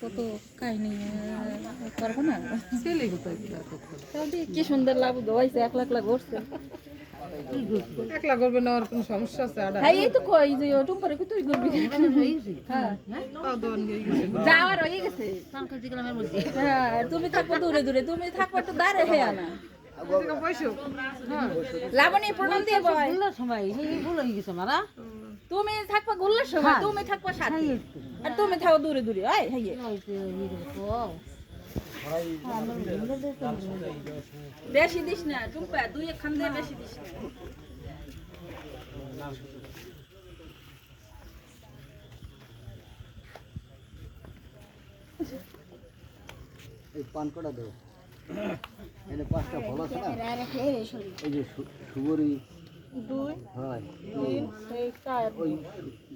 কত কাহিনী পারবো না ছেলে কোথায় কি সুন্দর লাভ দোয়াইছে একলা একলা করছে একলা করবে না আর কোনো সমস্যা আছে আডা হ্যাঁ এই তো কই যে ওটুম করে তুই করবি হ্যাঁ যাওয়ার হয়ে গেছে গ্রামের মধ্যে হ্যাঁ তুমি থাকবো দূরে দূরে তুমি থাকবো একটু দাঁড়ে হ্যাঁ না লাবণী প্রণাম দিয়ে বয় সময় ভুল হয়ে গেছে মারা তুমি থাকবা গুল্লার সময় তুমি থাকবা সাথে আর তুমি থাকো দূরে দূরে এই হাইয়ে বেশি দিস না টুম্পা দুই একখান দিয়ে বেশি দিস না এই পান কটা দেবো এনে পাঁচটা ফল আছে না এই যে সুগরি দুই হয় তিন এই চার ওই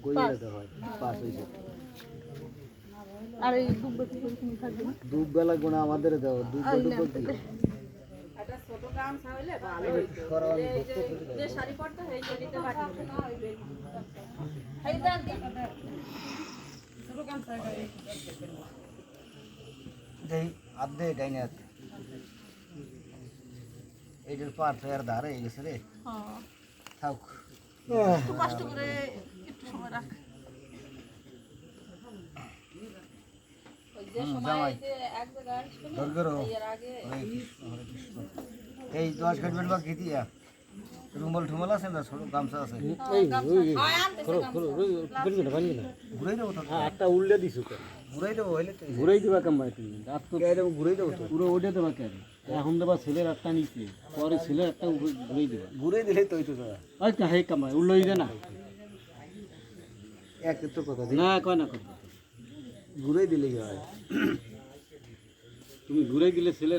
গইয়াতে হয় পাঁচ হয়েছে আর এই দুব্বে তুমি থাকবে না দুধ বেলা গোনা আমাদের দাও দুধ দুধ কি একটা ছোট গাম ছাইলে ভালো হইতো এই যে শাড়ি পড়তে এই জড়িতে বাকি এই দান দি ছোট গাম ছাইলে দেই আদে ডাইনে আছে এই যে পার ফের ধারে এই গেছে রে হ্যাঁ থাক একটু কষ্ট করে একটু সময় রাখ ওই যে সময় যে এক জায়গায় আসবে না এর আগে এই 10 কাটবেন বা কি দিয়া রুমাল ঠুমাল আছে না ছোট গামছা আছে ঘুরাই দেবো তো একটা উল্লে দিছো তো ঘুরাই দেবো হইলে তো ঘুরাই দিবা কামাই তুমি রাত তো ঘুরাই দেবো তো পুরো ওঠে দেবা কেন এখন দেবা ছেলের একটা নিচে পরে ছেলের একটা ঘুরাই দেবা ঘুরাই দিলে তো হইতো দাদা ওই তো হে কামাই উল্লই দে না এক তো কথা না কয় না কথা ঘুরাই দিলেই হয় তুমি ঘুরাই দিলে ছেলের